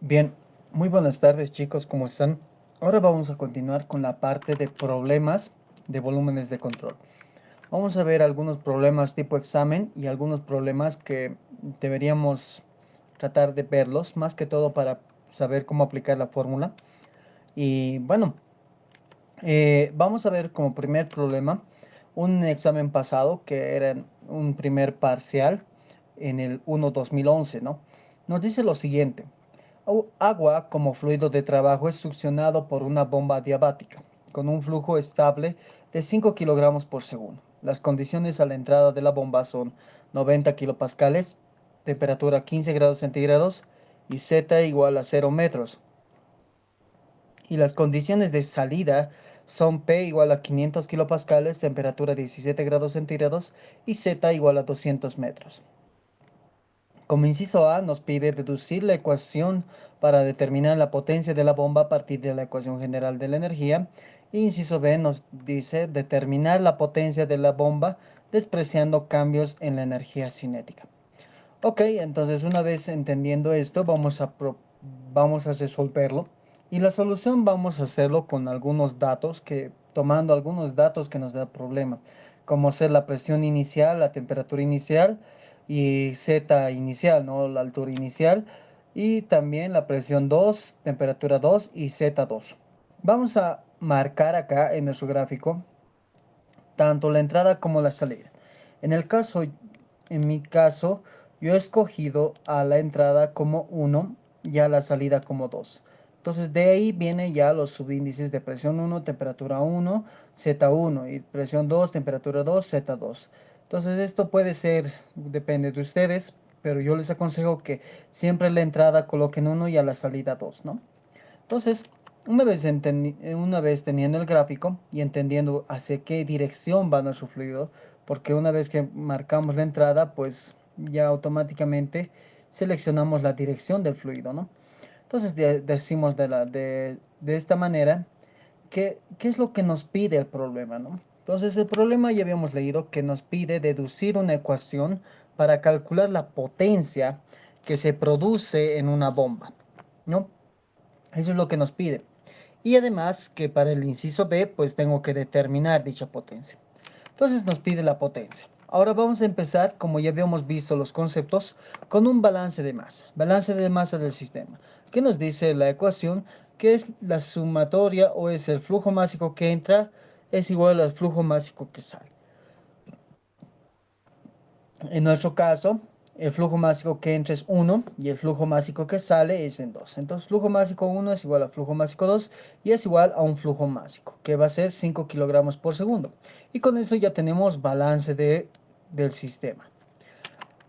Bien, muy buenas tardes chicos, ¿cómo están? Ahora vamos a continuar con la parte de problemas de volúmenes de control. Vamos a ver algunos problemas tipo examen y algunos problemas que deberíamos tratar de verlos, más que todo para saber cómo aplicar la fórmula. Y bueno, vamos a ver como primer problema un examen pasado que era un primer parcial en el 1-2011, ¿no? Nos dice lo siguiente. Agua como fluido de trabajo es succionado por una bomba adiabática con un flujo estable de 5 kilogramos por segundo. Las condiciones a la entrada de la bomba son 90 kilopascales, temperatura 15 grados centígrados y Z igual a 0 metros. Y las condiciones de salida son P igual a 500 kilopascales, temperatura 17 grados centígrados y Z igual a 200 metros. Como inciso A nos pide deducir la ecuación para determinar la potencia de la bomba a partir de la ecuación general de la energía. Y inciso B nos dice determinar la potencia de la bomba despreciando cambios en la energía cinética. Ok, entonces una vez entendiendo esto, vamos a resolverlo. Y la solución vamos a hacerlo con algunos datos tomando algunos datos que nos da el problema, como ser la presión inicial, la temperatura inicial y Z inicial, ¿no? La altura inicial. Y también la presión 2, temperatura 2 y Z2. Vamos a marcar acá en nuestro gráfico tanto la entrada como la salida. En el caso, en mi caso, yo he escogido a la entrada como 1 y a la salida como 2. Entonces de ahí vienen ya los subíndices de presión 1, temperatura 1, Z1 y presión 2, temperatura 2, Z2. Entonces esto puede ser, depende de ustedes, pero yo les aconsejo que siempre la entrada coloquen 1 y a la salida 2, ¿no? Entonces, una vez teniendo el gráfico y entendiendo hacia qué dirección va nuestro fluido, porque una vez que marcamos la entrada, pues ya automáticamente seleccionamos la dirección del fluido, ¿no? Entonces decimos de esta manera qué es lo que nos pide el problema, ¿no? Entonces el problema ya habíamos leído que nos pide deducir una ecuación para calcular la potencia que se produce en una bomba, ¿no? Eso es lo que nos pide. Y además que para el inciso B, pues tengo que determinar dicha potencia. Entonces nos pide la potencia. Ahora vamos a empezar, como ya habíamos visto los conceptos, con un balance de masa del sistema. ¿Qué nos dice la ecuación? Que es la sumatoria o es el flujo másico que entra es igual al flujo másico que sale. En nuestro caso, el flujo másico que entra es 1 y el flujo másico que sale es en 2. Entonces, flujo másico 1 es igual a flujo másico 2 y es igual a un flujo másico, que va a ser 5 kilogramos por segundo. Y con eso ya tenemos del sistema.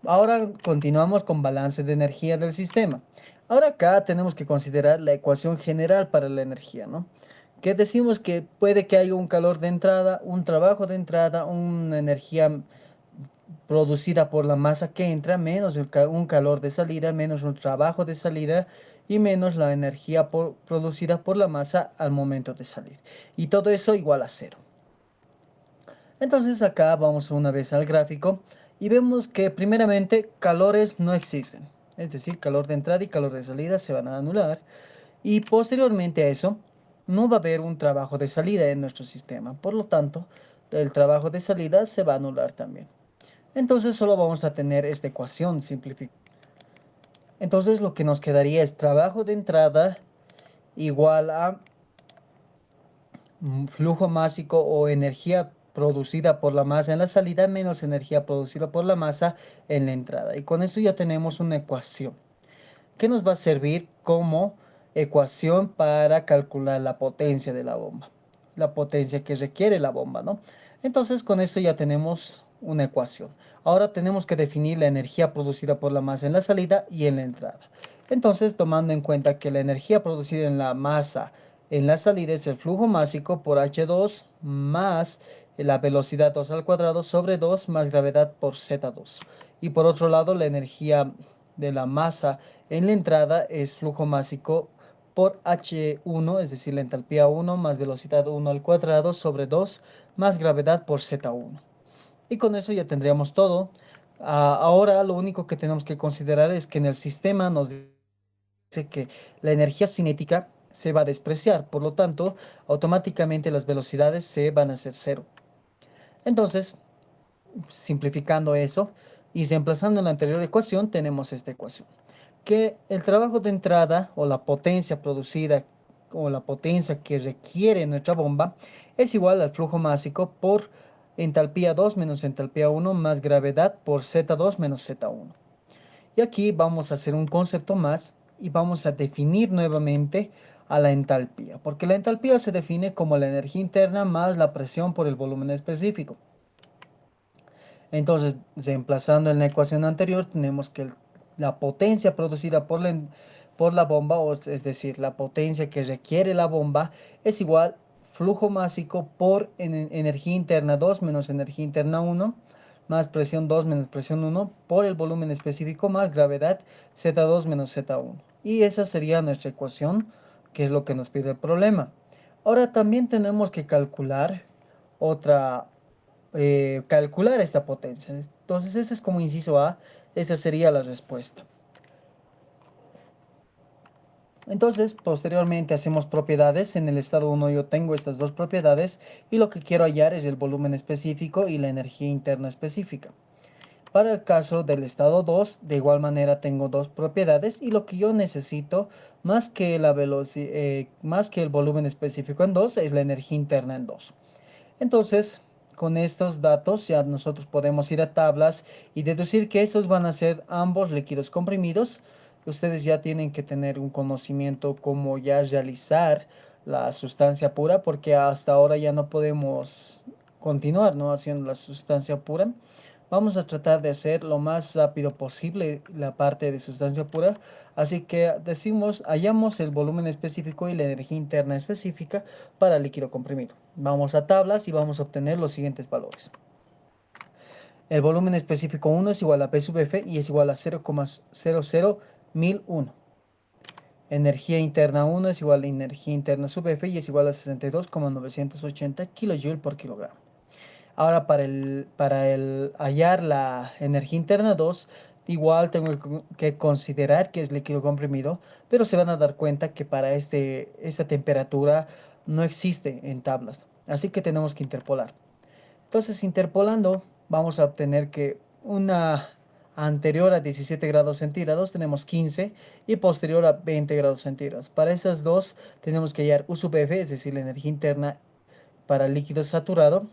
Ahora continuamos con balance de energía del sistema. Ahora acá tenemos que considerar la ecuación general para la energía, ¿no? Que decimos que puede que haya un calor de entrada, un trabajo de entrada, una energía producida por la masa que entra, menos un calor de salida, menos un trabajo de salida y menos la energía producida por la masa al momento de salir. Y todo eso igual a cero. Entonces acá vamos una vez al gráfico y vemos que primeramente calores no existen. Es decir, calor de entrada y calor de salida se van a anular. Y posteriormente a eso, no va a haber un trabajo de salida en nuestro sistema. Por lo tanto, el trabajo de salida se va a anular también. Entonces solo vamos a tener esta ecuación simplificada. Entonces lo que nos quedaría es trabajo de entrada igual a flujo másico o energía producida por la masa en la salida menos energía producida por la masa en la entrada. Y con esto ya tenemos una ecuación que nos va a servir como ecuación para calcular la potencia de la bomba. La potencia que requiere la bomba, ¿no? Entonces con esto ya tenemos una ecuación. Ahora tenemos que definir la energía producida por la masa en la salida y en la entrada. Entonces, tomando en cuenta que la energía producida en la masa en la salida es el flujo másico por H2 más la velocidad 2 al cuadrado sobre 2 más gravedad por Z2. Y por otro lado, la energía de la masa en la entrada es flujo másico por H1, es decir, la entalpía 1 más velocidad 1 al cuadrado sobre 2 más gravedad por Z1. Y con eso ya tendríamos todo. Ahora lo único que tenemos que considerar es que en el sistema nos que la energía cinética se va a despreciar, por lo tanto, automáticamente las velocidades se van a hacer cero. Entonces, simplificando eso y reemplazando la anterior ecuación, tenemos esta ecuación, que el trabajo de entrada o la potencia producida o la potencia que requiere nuestra bomba es igual al flujo másico por entalpía 2 menos entalpía 1 más gravedad por Z2 menos Z1. Y aquí vamos a hacer un concepto más y vamos a definir nuevamente a la entalpía, porque la entalpía se define como la energía interna más la presión por el volumen específico. Entonces, reemplazando en la ecuación anterior, tenemos que la potencia producida por la bomba, es decir, la potencia que requiere la bomba, es igual flujo másico por energía interna 2 menos energía interna 1, más presión 2 menos presión 1, por el volumen específico más gravedad Z2 menos Z1. Y esa sería nuestra ecuación, que es lo que nos pide el problema. Ahora también tenemos que calcular otra calcular esta potencia. Entonces, ese es como inciso A, esa sería la respuesta. Entonces, posteriormente hacemos propiedades. En el estado 1 yo tengo estas dos propiedades y lo que quiero hallar es el volumen específico y la energía interna específica. Para el caso del estado 2, de igual manera tengo dos propiedades y lo que yo necesito, más que más que el volumen específico en 2, es la energía interna en 2. Entonces, con estos datos ya nosotros podemos ir a tablas y deducir que esos van a ser ambos líquidos comprimidos. Ustedes ya tienen que tener un conocimiento cómo ya realizar la sustancia pura, porque hasta ahora ya no podemos continuar, ¿no?, haciendo la sustancia pura. Vamos a tratar de hacer lo más rápido posible la parte de sustancia pura. Así que decimos, hallamos el volumen específico y la energía interna específica para el líquido comprimido. Vamos a tablas y vamos a obtener los siguientes valores. El volumen específico 1 es igual a P sub F y es igual a 0,00001. Energía interna 1 es igual a energía interna sub F y es igual a 62,980 kJ por kilogramo. Ahora para el hallar la energía interna 2, igual tengo que considerar que es líquido comprimido, pero se van a dar cuenta que para esta temperatura no existe en tablas. Así que tenemos que interpolar. Entonces, interpolando, vamos a obtener que una anterior a 17 grados centígrados tenemos 15 y posterior a 20 grados centígrados. Para esas dos tenemos que hallar U sub F, es decir, la energía interna para el líquido saturado,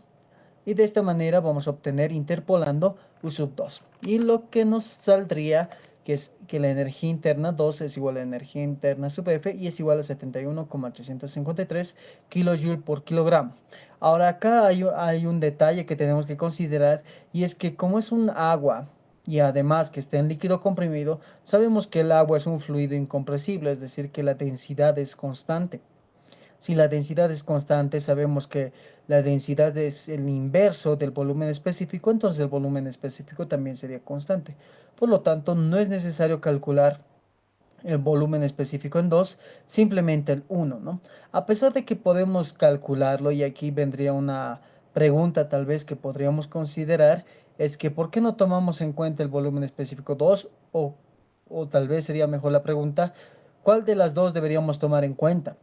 y de esta manera vamos a obtener interpolando U sub 2. Y lo que nos saldría que es que la energía interna 2 es igual a la energía interna sub F y es igual a 71,353 kJ por kilogramo. Ahora acá hay un detalle que tenemos que considerar y es que como es un agua y además que está en líquido comprimido, sabemos que el agua es un fluido incompresible, es decir, que la densidad es constante. Si la densidad es constante, sabemos que la densidad es el inverso del volumen específico, entonces el volumen específico también sería constante. Por lo tanto, no es necesario calcular el volumen específico en 2, simplemente el 1, ¿no? A pesar de que podemos calcularlo, y aquí vendría una pregunta tal vez que podríamos considerar, es que ¿por qué no tomamos en cuenta el volumen específico 2? O tal vez sería mejor la pregunta, ¿cuál de las dos deberíamos tomar en cuenta?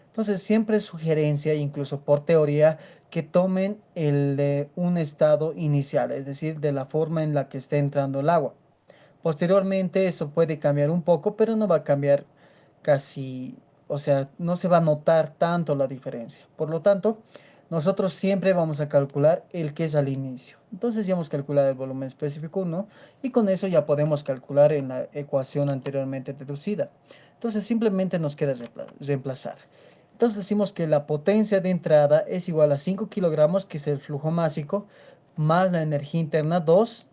Entonces, siempre es sugerencia, incluso por teoría, que tomen el de un estado inicial, es decir, de la forma en la que esté entrando el agua. Posteriormente, eso puede cambiar un poco, pero no va a cambiar casi, o sea, no se va a notar tanto la diferencia. Por lo tanto, nosotros siempre vamos a calcular el que es al inicio. Entonces ya hemos calculado el volumen específico 1 y con eso ya podemos calcular en la ecuación anteriormente deducida. Entonces simplemente nos queda reemplazar. Entonces decimos que la potencia de entrada es igual a 5 kilogramos, que es el flujo másico, más la energía interna 2,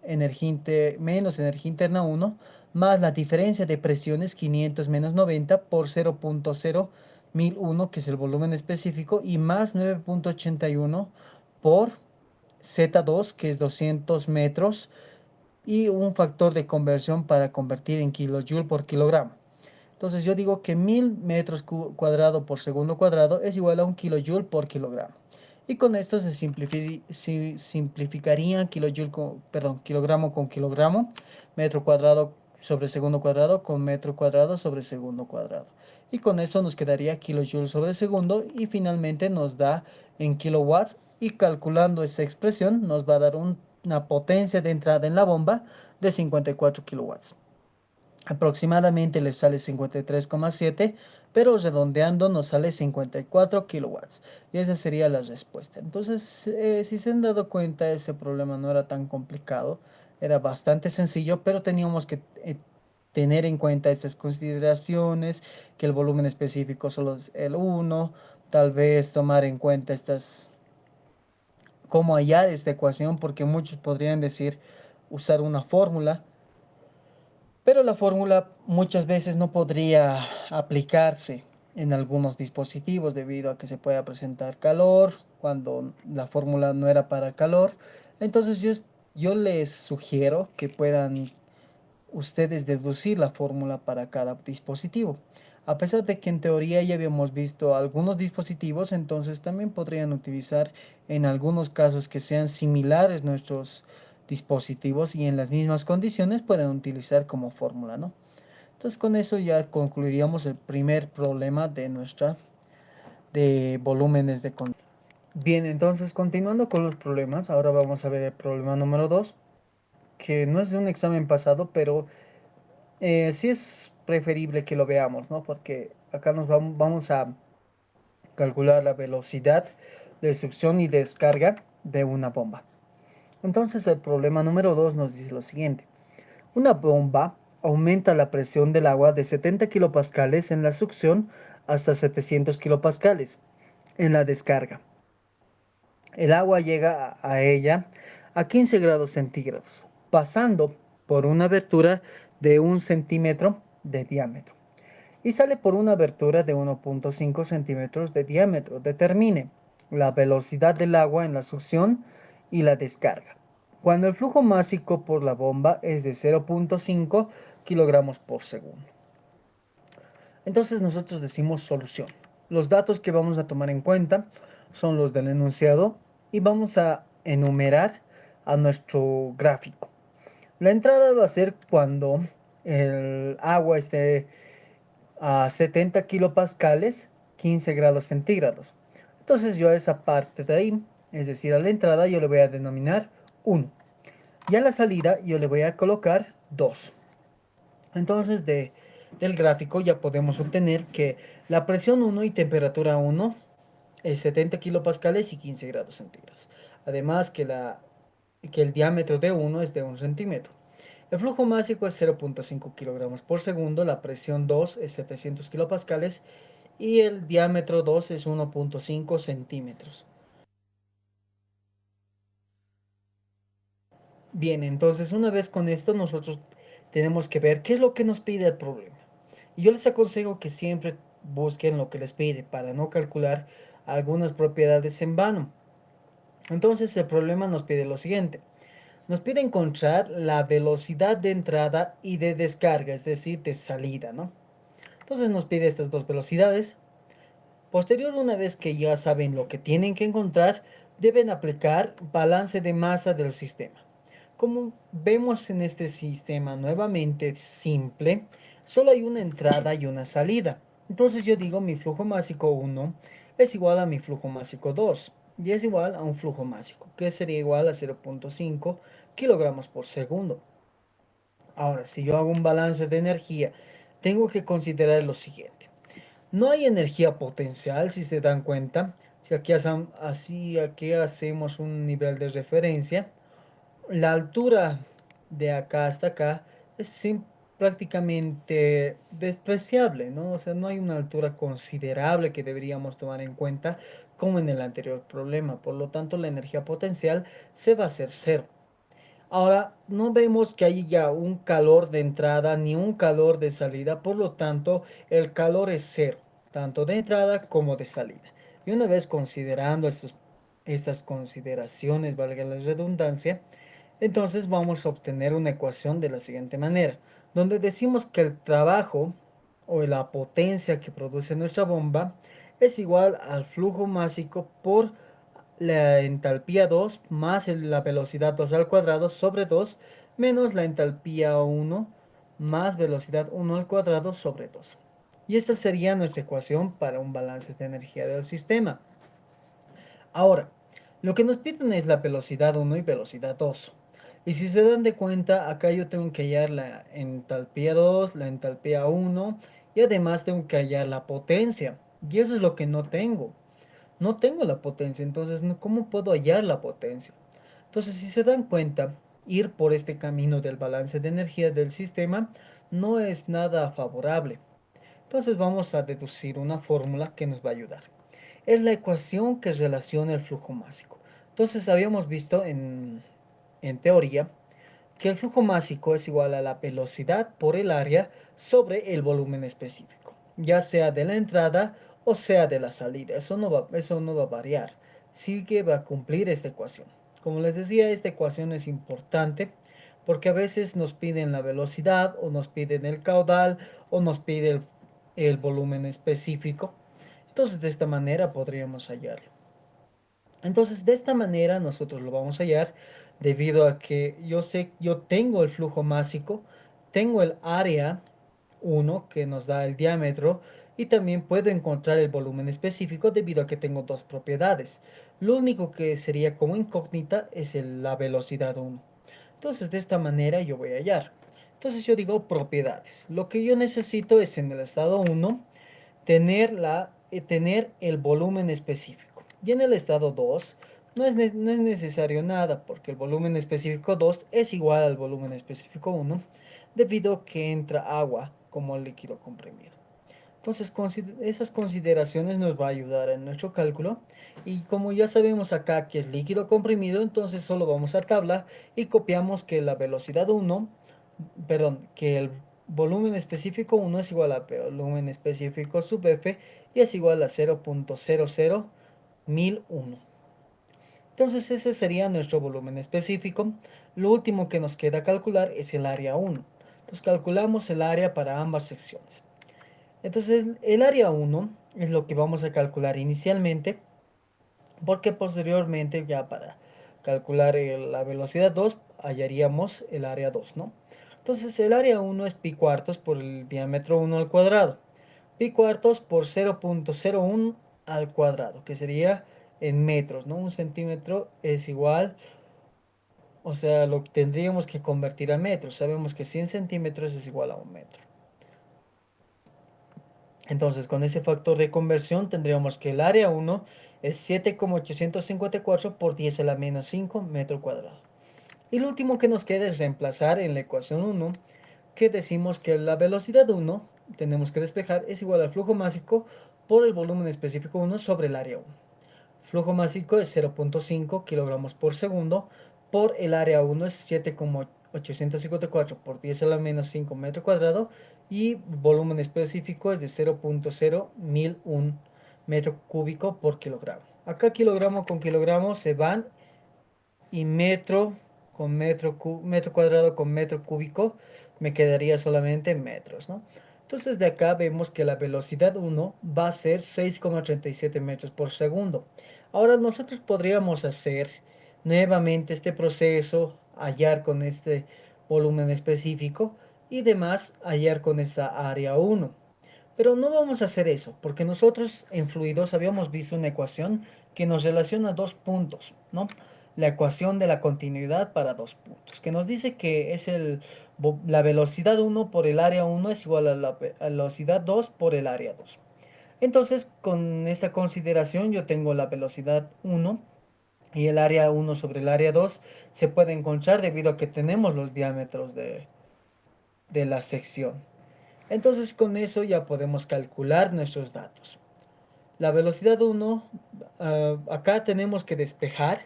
menos energía interna 1, más la diferencia de presiones 500 menos 90 por 0,01001, que es el volumen específico, y más 9,81 por Z2, que es 200 metros, y un factor de conversión para convertir en kilojoule por kilogramo. Entonces yo digo que 1000 metros cuadrados por segundo cuadrado es igual a 1 kilojoule por kilogramo. Y con esto se simplificaría kilogramo con kilogramo, metro cuadrado sobre segundo cuadrado con metro cuadrado sobre segundo cuadrado. Y con eso nos quedaría kilojoules sobre segundo y finalmente nos da en kilowatts y calculando esa expresión nos va a dar una potencia de entrada en la bomba de 54 kilowatts. Aproximadamente le sale 53,7, pero redondeando nos sale 54 kilowatts. Y esa sería la respuesta. Entonces, si se han dado cuenta, ese problema no era tan complicado. Era bastante sencillo, pero teníamos que tener en cuenta estas consideraciones, que el volumen específico solo es el 1, tal vez tomar en cuenta cómo hallar esta ecuación, porque muchos podrían decir usar una fórmula, pero la fórmula muchas veces no podría aplicarse en algunos dispositivos debido a que se pueda presentar calor cuando la fórmula no era para calor. Entonces yo les sugiero que puedan ustedes deducir la fórmula para cada dispositivo. A pesar de que en teoría ya habíamos visto algunos dispositivos, entonces también podrían utilizar en algunos casos que sean similares nuestros dispositivos y en las mismas condiciones pueden utilizar como fórmula, ¿no? Entonces con eso ya concluiríamos el primer problema de volúmenes de control. Bien, entonces continuando con los problemas, ahora vamos a ver el problema número 2, que no es de un examen pasado, pero sí es preferible que lo veamos, ¿no? Porque acá vamos a calcular la velocidad de succión y descarga de una bomba. Entonces el problema número 2 nos dice lo siguiente. Una bomba aumenta la presión del agua de 70 kilopascales en la succión hasta 700 kilopascales en la descarga. El agua llega a ella a 15 grados centígrados, pasando por una abertura de 1 centímetro de diámetro y sale por una abertura de 1,5 centímetros de diámetro. Determine la velocidad del agua en la succión y la descarga. Cuando el flujo másico por la bomba es de 0,5 kilogramos por segundo. Entonces nosotros decimos solución. Los datos que vamos a tomar en cuenta son los del enunciado y vamos a enumerar a nuestro gráfico. La entrada va a ser cuando el agua esté a 70 kilopascales, 15 grados centígrados. Entonces yo a esa parte de ahí, es decir, a la entrada, yo le voy a denominar 1. Y a la salida yo le voy a colocar 2. Entonces del gráfico ya podemos obtener que la presión 1 y temperatura 1 es 70 kilopascales y 15 grados centígrados. Además que el diámetro de 1 es de 1 centímetro. El flujo másico es 0,5 kilogramos por segundo, la presión 2 es 700 kilopascales y el diámetro 2 es 1,5 centímetros. Bien, entonces una vez con esto nosotros tenemos que ver qué es lo que nos pide el problema. Y yo les aconsejo que siempre busquen lo que les pide para no calcular algunas propiedades en vano. Entonces el problema nos pide lo siguiente. Nos pide encontrar la velocidad de entrada y de descarga, es decir, de salida, ¿no? Entonces nos pide estas dos velocidades. Posterior, una vez que ya saben lo que tienen que encontrar, deben aplicar balance de masa del sistema. Como vemos en este sistema nuevamente simple, solo hay una entrada y una salida. Entonces yo digo mi flujo másico 1 es igual a mi flujo másico 2 y es igual a un flujo másico que sería igual a 0,5 kilogramos por segundo. Ahora, si yo hago un balance de energía, tengo que considerar lo siguiente. No hay energía potencial, si se dan cuenta. Si aquí hacemos un nivel de referencia, la altura de acá hasta acá es prácticamente despreciable, ¿no? O sea, no hay una altura considerable que deberíamos tomar en cuenta como en el anterior problema. Por lo tanto, la energía potencial se va a hacer cero. Ahora, no vemos que haya un calor de entrada ni un calor de salida, por lo tanto, el calor es cero, tanto de entrada como de salida. Y una vez considerando estas consideraciones, valga la redundancia, entonces vamos a obtener una ecuación de la siguiente manera, donde decimos que el trabajo o la potencia que produce nuestra bomba es igual al flujo másico por la entalpía 2 más la velocidad 2 al cuadrado sobre 2 menos la entalpía 1 más velocidad 1 al cuadrado sobre 2. Y esta sería nuestra ecuación para un balance de energía del sistema. Ahora, lo que nos piden es la velocidad 1 y velocidad 2. Y si se dan de cuenta, acá yo tengo que hallar la entalpía 2, la entalpía 1 y además tengo que hallar la potencia. Y eso es lo que no tengo. No tengo la potencia, entonces ¿cómo puedo hallar la potencia? Entonces, si se dan cuenta, ir por este camino del balance de energía del sistema no es nada favorable. Entonces vamos a deducir una fórmula que nos va a ayudar. Es la ecuación que relaciona el flujo másico. Entonces habíamos visto en teoría que el flujo másico es igual a la velocidad por el área sobre el volumen específico, ya sea de la entrada o sea de la salida. Eso no va a variar. Sí que va a cumplir esta ecuación. Como les decía, esta ecuación es importante porque a veces nos piden la velocidad o nos piden el caudal o nos pide el volumen específico. Entonces de esta manera podríamos hallarlo. Entonces, de esta manera nosotros lo vamos a hallar debido a que yo tengo el flujo másico, tengo el área 1 que nos da el diámetro y también puedo encontrar el volumen específico debido a que tengo dos propiedades. Lo único que sería como incógnita es la velocidad 1. Entonces, de esta manera yo voy a hallar. Entonces, yo digo propiedades. Lo que yo necesito es en el estado 1 tener el volumen específico. Y en el estado 2 no es necesario nada porque el volumen específico 2 es igual al volumen específico 1 debido a que entra agua como líquido comprimido. Entonces esas consideraciones nos va a ayudar en nuestro cálculo y como ya sabemos acá que es líquido comprimido, entonces solo vamos a tabla y copiamos que la velocidad 1, perdón, que el volumen específico 1 es igual a volumen específico sub F y es igual a 0.001001. Entonces ese sería nuestro volumen específico. Lo último que nos queda calcular es el área 1. Entonces calculamos el área para ambas secciones. Entonces el área 1 es lo que vamos a calcular inicialmente, porque posteriormente ya para calcular la velocidad 2 hallaríamos el área 2, ¿no? Entonces el área 1 es pi cuartos por el diámetro 1 al cuadrado. Pi cuartos por 0.01 al cuadrado, que sería en metros, ¿no? Un centímetro es igual, o sea, lo tendríamos que convertir a metros. Sabemos que 100 centímetros es igual a un metro. Entonces, con ese factor de conversión tendríamos que el área 1 es 7,854 por 10 a la menos 5 metro cuadrado. Y lo último que nos queda es reemplazar en la ecuación 1, que decimos que la velocidad 1, tenemos que despejar, es igual al flujo másico por el volumen específico 1 sobre el área 1. Flujo másico es 0.5 kilogramos por segundo por el área 1 es 7,854 por 10 a la menos 5 metro cuadrado y volumen específico es de 0.01001 metro cúbico por kilogramo. Acá kilogramo con kilogramo se van y metro cuadrado con metro cúbico me quedaría solamente metros, ¿no? Entonces de acá vemos que la velocidad 1 va a ser 6,37 metros por segundo. Ahora nosotros podríamos hacer nuevamente este proceso, hallar con este volumen específico y demás hallar con esa área 1. Pero no vamos a hacer eso, porque nosotros en fluidos habíamos visto una ecuación que nos relaciona dos puntos, ¿no? La ecuación de la continuidad para dos puntos, que nos dice que es la velocidad 1 por el área 1 es igual a la velocidad 2 por el área 2. Entonces, con esta consideración, yo tengo la velocidad 1 y el área 1 sobre el área 2 se puede encontrar debido a que tenemos los diámetros de la sección. Entonces con eso ya podemos calcular nuestros datos. La velocidad 1, acá tenemos que despejar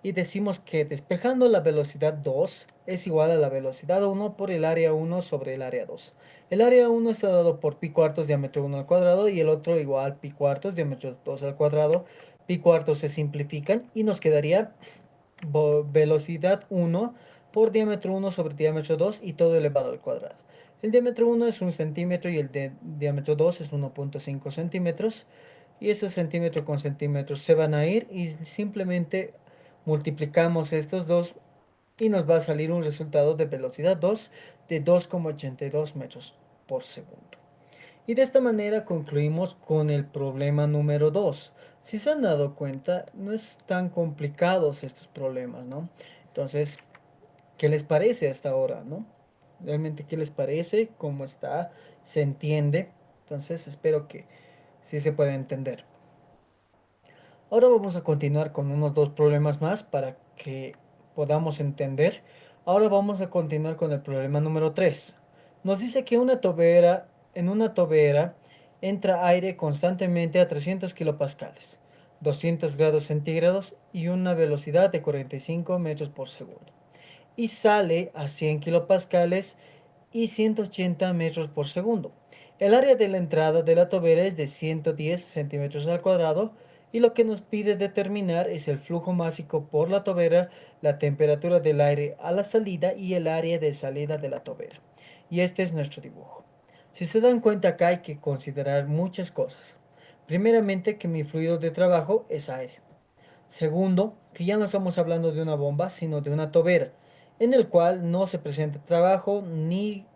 y decimos que despejando la velocidad 2 es igual a la velocidad 1 por el área 1 sobre el área 2. El área 1 está dado por pi cuartos diámetro 1 al cuadrado y el otro igual pi cuartos diámetro 2 al cuadrado. Pi cuartos se simplifican y nos quedaría velocidad 1 por diámetro 1 sobre diámetro 2 y todo elevado al cuadrado. El diámetro 1 es 1 centímetro y el diámetro 2 es 1.5 centímetros. Y esos centímetros con centímetros se van a ir y simplemente multiplicamos estos dos y nos va a salir un resultado de velocidad 2 de 2,82 metros por segundo. Y de esta manera concluimos con el problema número 2. Si se han dado cuenta, no es tan complicados estos problemas, ¿no? Entonces, ¿qué les parece hasta ahora, no? Realmente, ¿qué les parece? ¿Cómo está? ¿Se entiende? Entonces, espero que sí se pueda entender. Ahora vamos a continuar con unos dos problemas más para que podamos entender. Ahora vamos a continuar con el problema número 3. Nos dice que en una tobera entra aire constantemente a 300 kilopascales, 200 grados centígrados y una velocidad de 45 metros por segundo. Y sale a 100 kilopascales y 180 metros por segundo. El área de la entrada de la tobera es de 110 centímetros al cuadrado y lo que nos pide determinar es el flujo másico por la tobera, la temperatura del aire a la salida y el área de salida de la tobera. Y este es nuestro dibujo. Si se dan cuenta, acá hay que considerar muchas cosas. Primeramente, que mi fluido de trabajo es aire. Segundo, que ya no estamos hablando de una bomba, sino de una tobera, en el cual no se presenta trabajo ni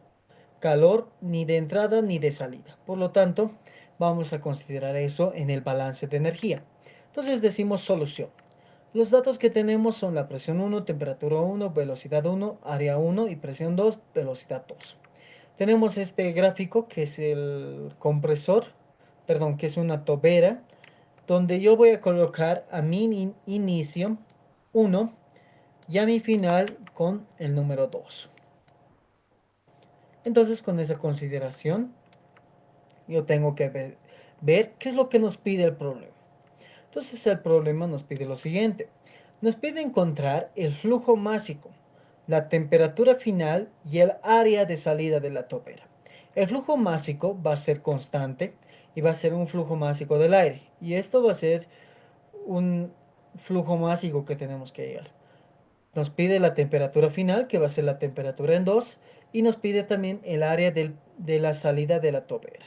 calor ni de entrada ni de salida. Por lo tanto, vamos a considerar eso en el balance de energía. Entonces decimos solución. Los datos que tenemos son la presión 1, temperatura 1, velocidad 1, área 1 y presión 2, velocidad 2. Tenemos este gráfico que es el compresor, perdón, que es una tobera, donde yo voy a colocar a mi inicio 1 y a mi final con el número 2. Entonces, con esa consideración, yo tengo que ver qué es lo que nos pide el problema. Entonces, el problema nos pide lo siguiente. Nos pide encontrar el flujo másico, la temperatura final y el área de salida de la tobera. El flujo másico va a ser constante y va a ser un flujo másico del aire. Y esto va a ser un flujo másico que tenemos que llegar. Nos pide la temperatura final, que va a ser la temperatura en 2, y nos pide también el área de la salida de la tobera.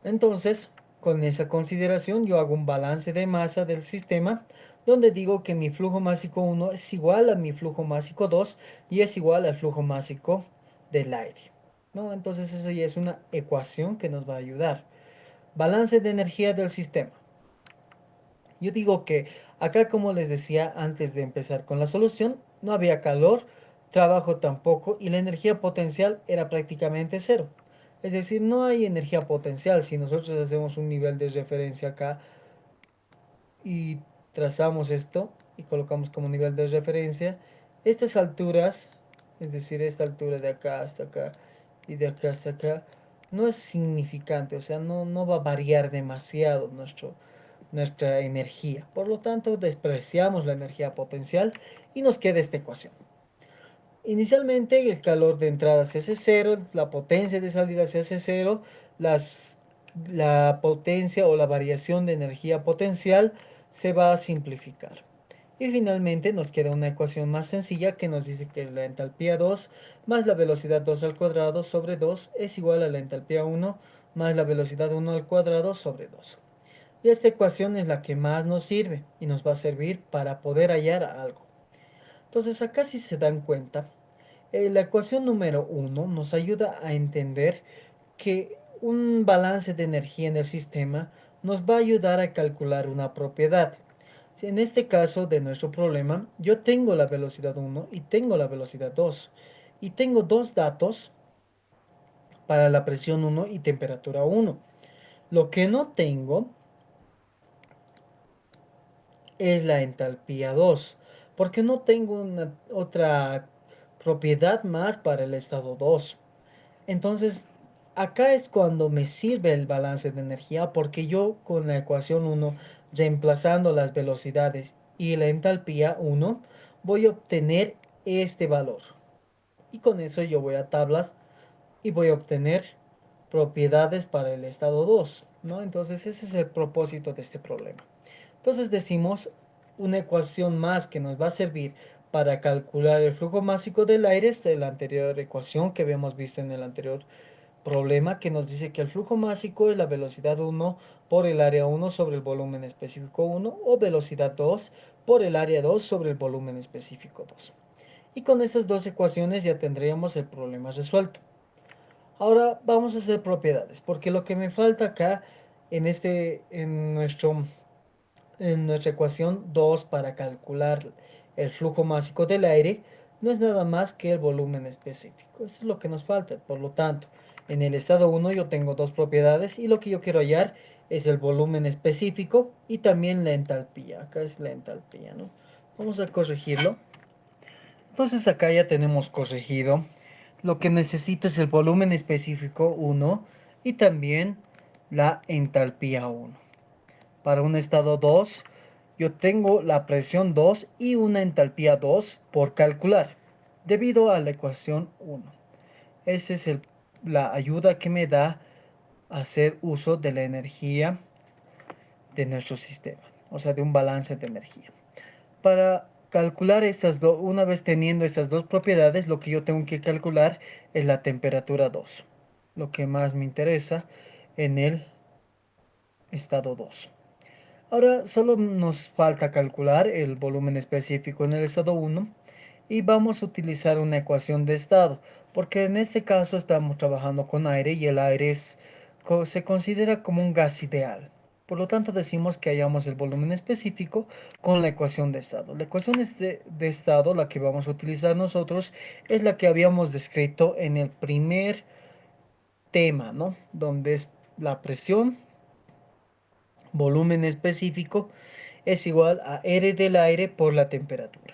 Entonces, con esa consideración, yo hago un balance de masa del sistema, donde digo que mi flujo másico 1 es igual a mi flujo másico 2 y es igual al flujo másico del aire, ¿no? Entonces, esa ya es una ecuación que nos va a ayudar. Balance de energía del sistema. Yo digo que acá, como les decía antes de empezar con la solución, no había calor, trabajo tampoco y la energía potencial era prácticamente cero. Es decir, no hay energía potencial. Si nosotros hacemos un nivel de referencia acá y trazamos esto y colocamos como nivel de referencia, estas alturas, es decir, esta altura de acá hasta acá y de acá hasta acá, no es significante, o sea, no va a variar demasiado nuestra energía. Por lo tanto, despreciamos la energía potencial y nos queda esta ecuación. Inicialmente el calor de entrada se hace cero, la potencia de salida se hace cero, la potencia o la variación de energía potencial se va a simplificar. Y finalmente nos queda una ecuación más sencilla que nos dice que la entalpía 2 más la velocidad 2 al cuadrado sobre 2 es igual a la entalpía 1 más la velocidad 1 al cuadrado sobre 2. Y esta ecuación es la que más nos sirve y nos va a servir para poder hallar algo. Entonces acá, si se dan cuenta, la ecuación número 1 nos ayuda a entender que un balance de energía en el sistema nos va a ayudar a calcular una propiedad. Si en este caso de nuestro problema, yo tengo la velocidad 1 y tengo la velocidad 2. Y tengo dos datos para la presión 1 y temperatura 1. Lo que no tengo es la entalpía 2, porque no tengo otra propiedad más para el estado 2. Entonces, acá es cuando me sirve el balance de energía, porque yo con la ecuación 1, reemplazando las velocidades y la entalpía 1, voy a obtener este valor. Y con eso yo voy a tablas y voy a obtener propiedades para el estado 2, ¿no? Entonces, ese es el propósito de este problema. Entonces decimos una ecuación más que nos va a servir para calcular el flujo másico del aire es de la anterior ecuación que habíamos visto en el anterior problema, que nos dice que el flujo másico es la velocidad 1 por el área 1 sobre el volumen específico 1 o velocidad 2 por el área 2 sobre el volumen específico 2. Y con esas dos ecuaciones ya tendríamos el problema resuelto. Ahora vamos a hacer propiedades, porque lo que me falta acá en nuestra ecuación 2 para calcular el flujo másico del aire no es nada más que el volumen específico. Eso es lo que nos falta. Por lo tanto, en el estado 1 yo tengo dos propiedades y lo que yo quiero hallar es el volumen específico y también la entalpía. Acá es la entalpía, ¿no? Vamos a corregirlo. Entonces acá ya tenemos corregido. Lo que necesito es el volumen específico 1 y también la entalpía 1. Para un estado 2, yo tengo la presión 2 y una entalpía 2 por calcular, debido a la ecuación 1. Esa es la ayuda que me da a hacer uso de la energía de nuestro sistema, o sea, de un balance de energía. Para calcular una vez teniendo estas dos propiedades, lo que yo tengo que calcular es la temperatura 2, lo que más me interesa en el estado 2. Ahora solo nos falta calcular el volumen específico en el estado 1 y vamos a utilizar una ecuación de estado, porque en este caso estamos trabajando con aire y el aire se considera como un gas ideal. Por lo tanto decimos que hallamos el volumen específico con la ecuación de estado. La ecuación de estado, la que vamos a utilizar nosotros, es la que habíamos descrito en el primer tema, ¿no? Donde es la presión, volumen específico, es igual a R del aire por la temperatura.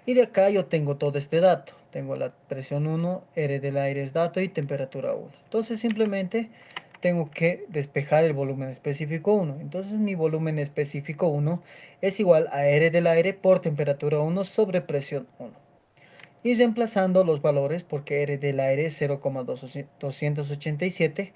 Y de acá yo tengo todo este dato. Tengo la presión 1, R del aire es dato y temperatura 1. Entonces simplemente tengo que despejar el volumen específico 1. Entonces mi volumen específico 1 es igual a R del aire por temperatura 1 sobre presión 1. Y reemplazando los valores, porque R del aire es 0,287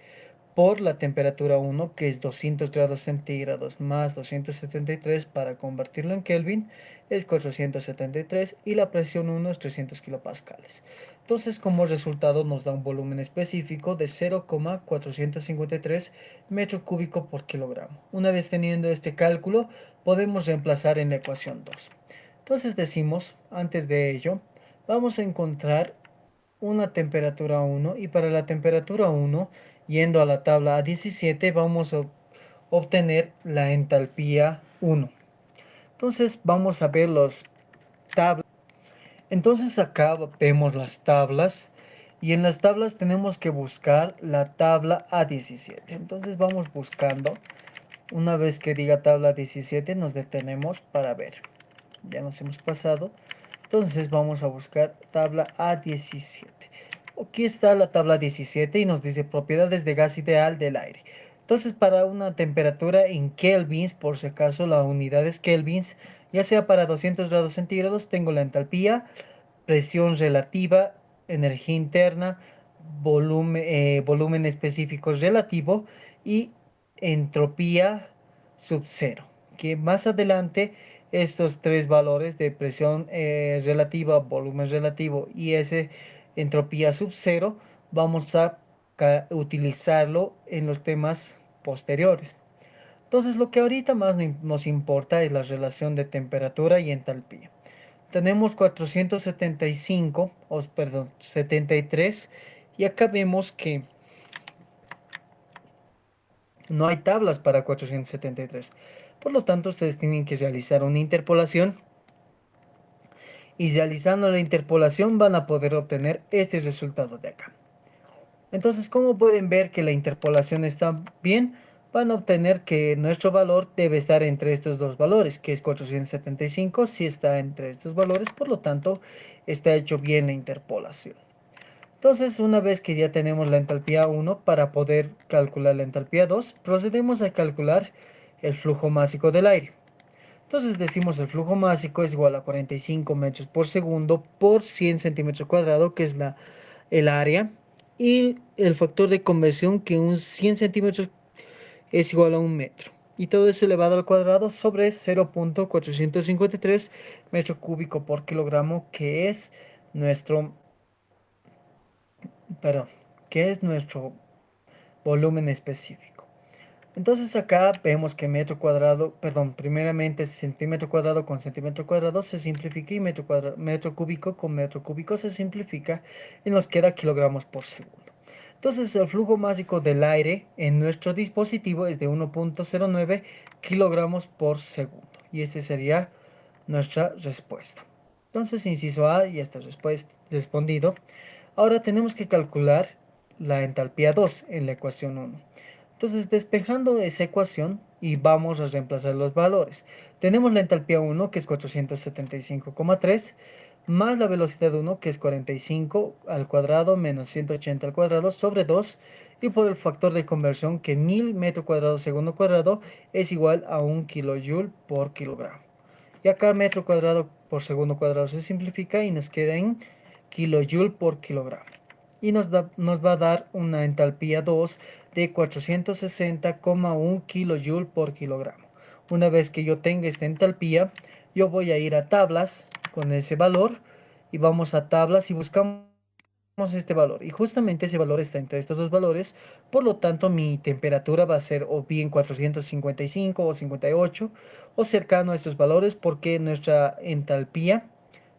por la temperatura 1, que es 200 grados centígrados más 273, para convertirlo en Kelvin es 473 y la presión 1 es 300 kilopascales. Entonces, como resultado nos da un volumen específico de 0,453 metros cúbicos por kilogramo. Una vez teniendo este cálculo, podemos reemplazar en la ecuación 2. Entonces decimos, antes de ello, vamos a encontrar una temperatura 1 y para la temperatura 1, yendo a la tabla A17, vamos a obtener la entalpía 1. Entonces vamos a ver las tablas. Entonces acá vemos las tablas y en las tablas tenemos que buscar la tabla A17. Entonces vamos buscando. Una vez que diga tabla 17 nos detenemos para ver. Ya nos hemos pasado. Entonces vamos a buscar tabla A17. Aquí está la tabla 17 y nos dice propiedades de gas ideal del aire. Entonces para una temperatura en kelvins, por si acaso la unidad es kelvins, ya sea para 200 grados centígrados, tengo la entalpía, presión relativa, energía interna, volumen específico relativo y entropía sub cero. Que más adelante estos tres valores de presión relativa, volumen relativo y ese entropía sub cero vamos a utilizarlo en los temas posteriores. Entonces lo que ahorita más nos importa es la relación de temperatura y entalpía. Tenemos 475, perdón, 73 y acá vemos que no hay tablas para 473. Por lo tanto, ustedes tienen que realizar una interpolación y realizando la interpolación van a poder obtener este resultado de acá. Entonces, como pueden ver que la interpolación está bien, van a obtener que nuestro valor debe estar entre estos dos valores, que es 475, si está entre estos valores, por lo tanto, está hecho bien la interpolación. Entonces, una vez que ya tenemos la entalpía 1, para poder calcular la entalpía 2, procedemos a calcular el flujo másico del aire. Entonces decimos el flujo másico es igual a 45 metros por segundo por 100 centímetros cuadrados, que es el área, y el factor de conversión, que un 100 centímetros es igual a un metro. Y todo eso elevado al cuadrado sobre 0,453 metros cúbicos por kilogramo, que es nuestro, perdón, que es nuestro volumen específico. Entonces acá vemos que metro cuadrado, perdón, primeramente centímetro cuadrado con centímetro cuadrado se simplifica y metro cúbico con metro cúbico se simplifica y nos queda kilogramos por segundo. Entonces el flujo másico del aire en nuestro dispositivo es de 1.09 kilogramos por segundo y esa sería nuestra respuesta. Entonces inciso A ya está respondido. Ahora tenemos que calcular la entalpía 2 en la ecuación 1. Entonces, despejando esa ecuación y vamos a reemplazar los valores. Tenemos la entalpía 1 que es 475,3 más la velocidad 1 que es 45 al cuadrado menos 180 al cuadrado sobre 2 y por el factor de conversión que 1000 metro cuadrado segundo cuadrado es igual a 1 kilojoule por kilogramo. Y acá metro cuadrado por segundo cuadrado se simplifica y nos queda en kilojoule por kilogramo. Y nos va a dar una entalpía 2 de 460,1 kilojoule por kilogramo. Una vez que yo tenga esta entalpía, yo voy a ir a tablas con ese valor y vamos a tablas y buscamos este valor y justamente ese valor está entre estos dos valores, por lo tanto mi temperatura va a ser o bien 455 o 58 o cercano a estos valores porque nuestra entalpía,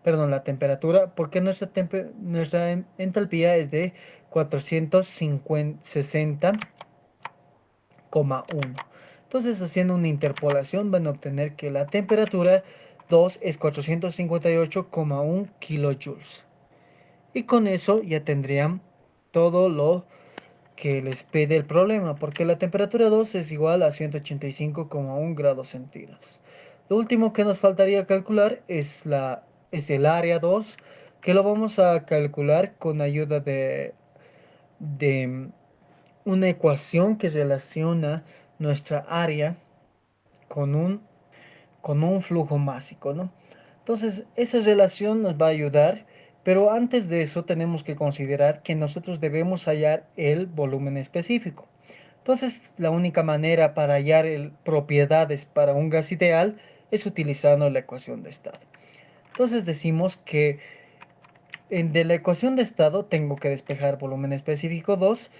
perdón, la temperatura, porque nuestra entalpía es de 460,1. Entonces haciendo una interpolación van a obtener que la temperatura 2 es 458,1 kilojoules. Y con eso ya tendrían todo lo que les pide el problema, porque la temperatura 2 es igual a 185,1 grados centígrados. Lo último que nos faltaría calcular es el área 2, que lo vamos a calcular con ayuda de una ecuación que relaciona nuestra área con un flujo másico, ¿no? Entonces, esa relación nos va a ayudar, pero antes de eso tenemos que considerar que nosotros debemos hallar el volumen específico. Entonces, la única manera para hallar propiedades para un gas ideal es utilizando la ecuación de estado. Entonces decimos que de la ecuación de estado tengo que despejar volumen específico 2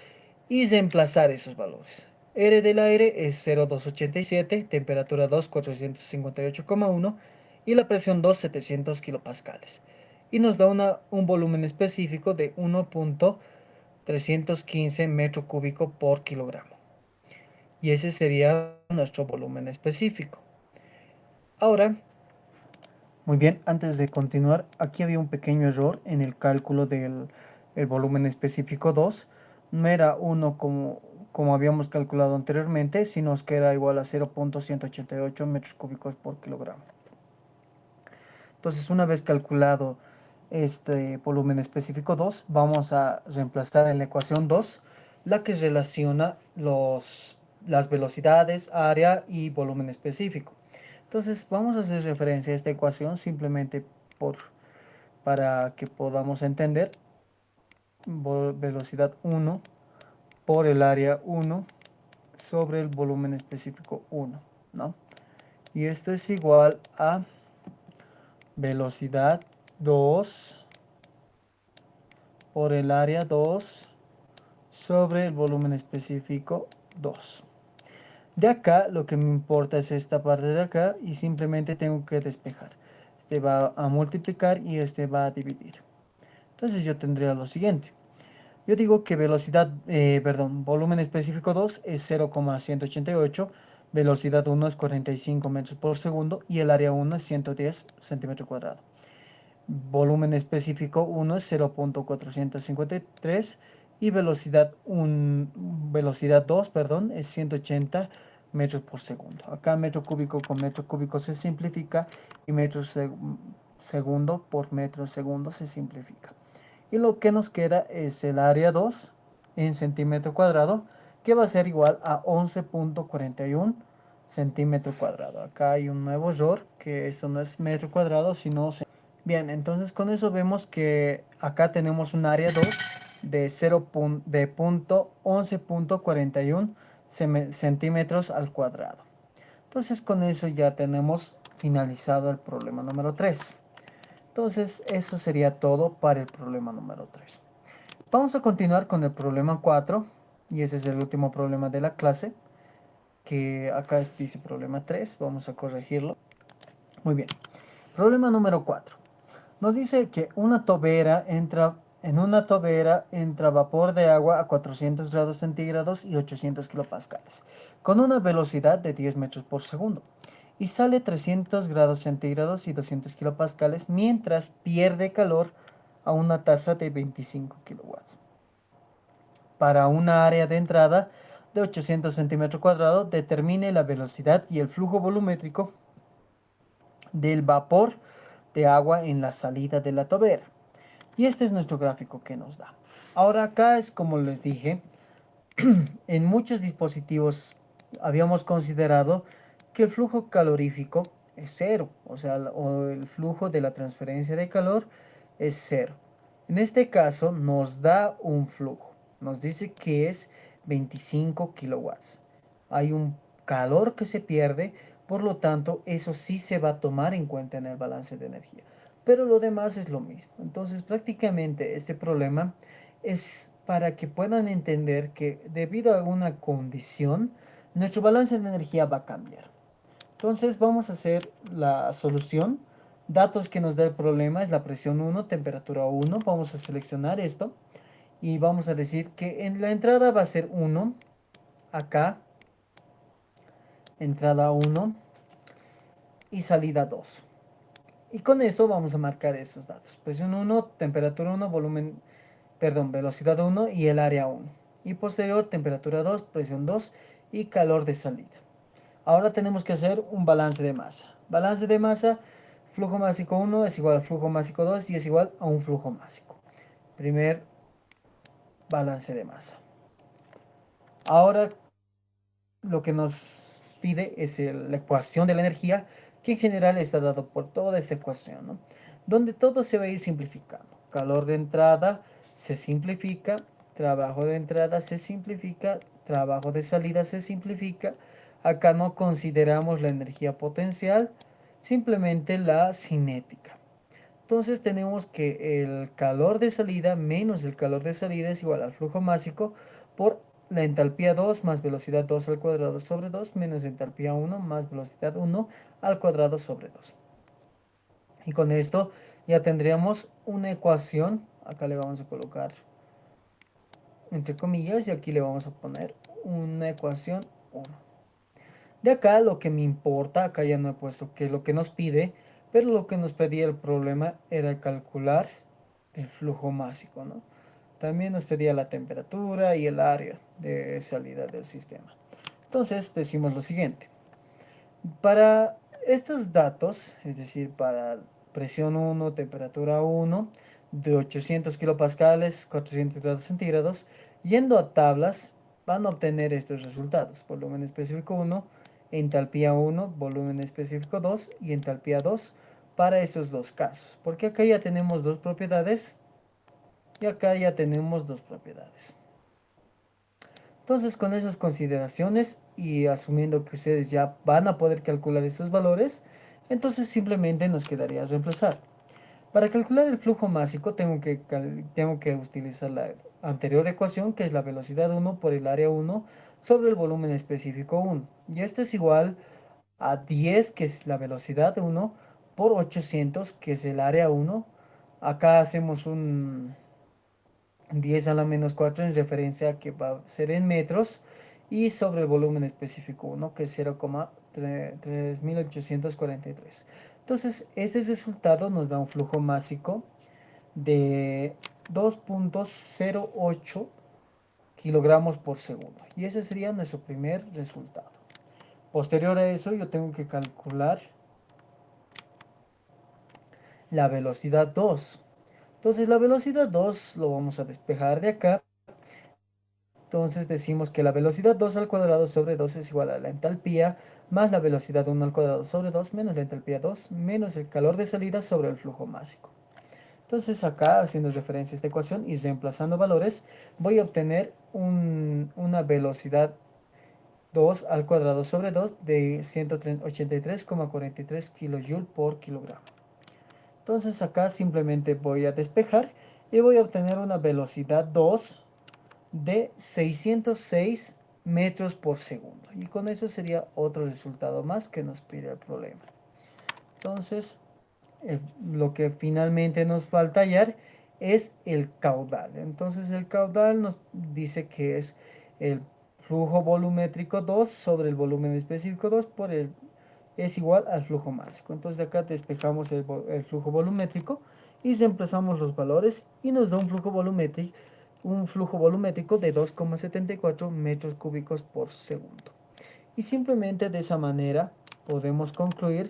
y reemplazar esos valores. R del aire es 0,287, temperatura 2, 458,1 y la presión 2, 700 kilopascales. Y nos da un volumen específico de 1.315 metro cúbico por kilogramo. Y ese sería nuestro volumen específico. Ahora, muy bien, antes de continuar, aquí había un pequeño error en el cálculo del volumen específico 2. No era 1 como habíamos calculado anteriormente, sino que era igual a 0.188 metros cúbicos por kilogramo. Entonces, una vez calculado este volumen específico 2, vamos a reemplazar en la ecuación 2 la que relaciona las velocidades, área y volumen específico. Entonces vamos a hacer referencia a esta ecuación simplemente para que podamos entender velocidad 1 por el área 1 sobre el volumen específico 1, ¿no? Y esto es igual a velocidad 2 por el área 2 sobre el volumen específico 2. De acá lo que me importa es esta parte de acá y simplemente tengo que despejar. Este va a multiplicar y este va a dividir. Entonces yo tendría lo siguiente. Yo digo que volumen específico 2 es 0,188, velocidad 1 es 45 metros por segundo y el área 1 es 110 centímetros cuadrados. Volumen específico 1 es 0.453 y velocidad 2, es 180 metros por segundo. Acá metro cúbico con metro cúbico se simplifica y metro segundo por metro segundo se simplifica. Y lo que nos queda es el área 2 en centímetro cuadrado, que va a ser igual a 11.41 centímetro cuadrado. Acá hay un nuevo error, que esto no es metro cuadrado, sino... Bien, entonces con eso vemos que acá tenemos un área 2 de 11.41 centímetros al cuadrado. Entonces con eso ya tenemos finalizado el problema número 3. Entonces eso sería todo para el problema número 3. Vamos a continuar con el problema 4 y ese es el último problema de la clase. que acá dice problema 3, vamos a corregirlo. Muy bien. Problema número 4. Nos dice que en una tobera entra vapor de agua a 400 grados centígrados y 800 kilopascales, con una velocidad de 10 metros por segundo. Y sale 300 grados centígrados y 200 kilopascales mientras pierde calor a una tasa de 25 kilowatts. Para una área de entrada de 800 centímetros cuadrados, determine la velocidad y el flujo volumétrico del vapor de agua en la salida de la tobera. Y este es nuestro gráfico que nos da. Ahora acá es como les dije, en muchos dispositivos habíamos considerado que el flujo calorífico es cero, o sea, o el flujo de la transferencia de calor es cero. En este caso nos da un flujo, nos dice que es 25 kilowatts. Hay un calor que se pierde, por lo tanto, eso sí se va a tomar en cuenta en el balance de energía. Pero lo demás es lo mismo. Entonces, prácticamente este problema es para que puedan entender que debido a una condición, nuestro balance de energía va a cambiar. Entonces vamos a hacer la solución. Datos que nos da el problema es la presión 1, temperatura 1. Vamos a seleccionar esto y vamos a decir que en la entrada va a ser 1. Acá, entrada 1 y salida 2. Y con esto vamos a marcar esos datos. Presión 1, temperatura 1, velocidad 1 y el área 1. Y posterior, temperatura 2, presión 2 y calor de salida. Ahora tenemos que hacer un balance de masa. Balance de masa, flujo másico 1 es igual al flujo másico 2 y es igual a un flujo másico. Primer balance de masa. Ahora lo que nos pide es la ecuación de la energía, que en general está dado por toda esta ecuación, ¿no? Donde todo se va a ir simplificando. Calor de entrada se simplifica, trabajo de entrada se simplifica, trabajo de salida se simplifica. Acá no consideramos la energía potencial, simplemente la cinética. Entonces tenemos que el calor de salida menos el calor de salida es igual al flujo másico por la entalpía 2 más velocidad 2 al cuadrado sobre 2 menos entalpía 1 más velocidad 1 al cuadrado sobre 2. Y con esto ya tendríamos una ecuación. Acá le vamos a colocar entre comillas y aquí le vamos a poner una ecuación 1. De acá lo que me importa, acá ya no he puesto qué es lo que nos pide, pero lo que nos pedía el problema era calcular el flujo másico, ¿no? También nos pedía la temperatura y el área de salida del sistema. Entonces decimos lo siguiente. Para estos datos, es decir, para presión 1, temperatura 1, de 800 kilopascales, 400 grados centígrados, yendo a tablas, van a obtener estos resultados. Volumen específico 1, entalpía 1, volumen específico 2 y entalpía 2 para esos dos casos. Porque acá ya tenemos dos propiedades y acá ya tenemos dos propiedades. Entonces, con esas consideraciones y asumiendo que ustedes ya van a poder calcular estos valores, entonces simplemente nos quedaría reemplazar. Para calcular el flujo másico tengo que utilizar la anterior ecuación, que es la velocidad 1 por el área 1 sobre el volumen específico 1. Y este es igual a 10, que es la velocidad 1, por 800, que es el área 1. Acá hacemos un 10 a la menos 4 en referencia a que va a ser en metros y sobre el volumen específico 1 que es 0,3843. Entonces ese resultado nos da un flujo másico de 2.08 kilogramos por segundo y ese sería nuestro primer resultado. Posterior a eso yo tengo que calcular la velocidad 2. Entonces la velocidad 2 lo vamos a despejar de acá. Entonces decimos que la velocidad 2 al cuadrado sobre 2 es igual a la entalpía más la velocidad 1 al cuadrado sobre 2 menos la entalpía 2 menos el calor de salida sobre el flujo másico. Entonces acá, haciendo referencia a esta ecuación y reemplazando valores, voy a obtener una velocidad 2 al cuadrado sobre 2 de 183,43 kJ por kilogramo. Entonces acá simplemente voy a despejar y voy a obtener una velocidad 2 de 606 metros por segundo. Y con eso sería otro resultado más que nos pide el problema. Entonces, lo que finalmente nos falta hallar es el caudal. Entonces, el caudal nos dice que es el flujo volumétrico 2 sobre el volumen específico 2 por el es igual al flujo másico. Entonces, de acá despejamos el flujo volumétrico y reemplazamos los valores y nos da un flujo volumétrico de 2,74 metros cúbicos por segundo. Y simplemente de esa manera podemos concluir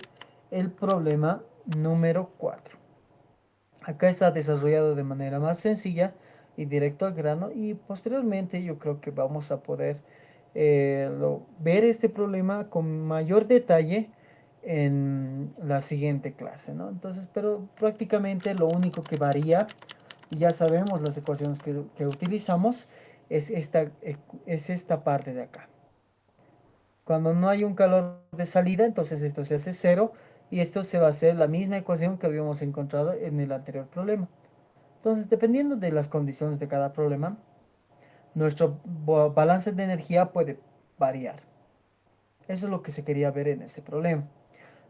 el problema número 4. Acá está desarrollado de manera más sencilla y directo al grano, y posteriormente yo creo que vamos a poder ver este problema con mayor detalle en la siguiente clase, ¿no? Entonces, pero prácticamente lo único que varía, ya sabemos las ecuaciones que utilizamos, es esta parte de acá. Cuando no hay un calor de salida, entonces esto se hace cero y esto se va a hacer la misma ecuación que habíamos encontrado en el anterior problema. Entonces, dependiendo de las condiciones de cada problema, nuestro balance de energía puede variar. Eso es lo que se quería ver en este problema.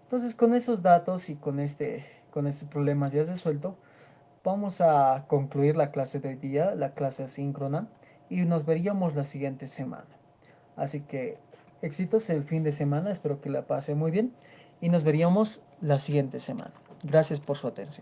Entonces, con esos datos y con estos problemas ya resuelto, vamos a concluir la clase de hoy día, la clase asíncrona, y nos veríamos la siguiente semana. Así que éxitos el fin de semana, espero que la pase muy bien y nos veríamos la siguiente semana. Gracias por su atención.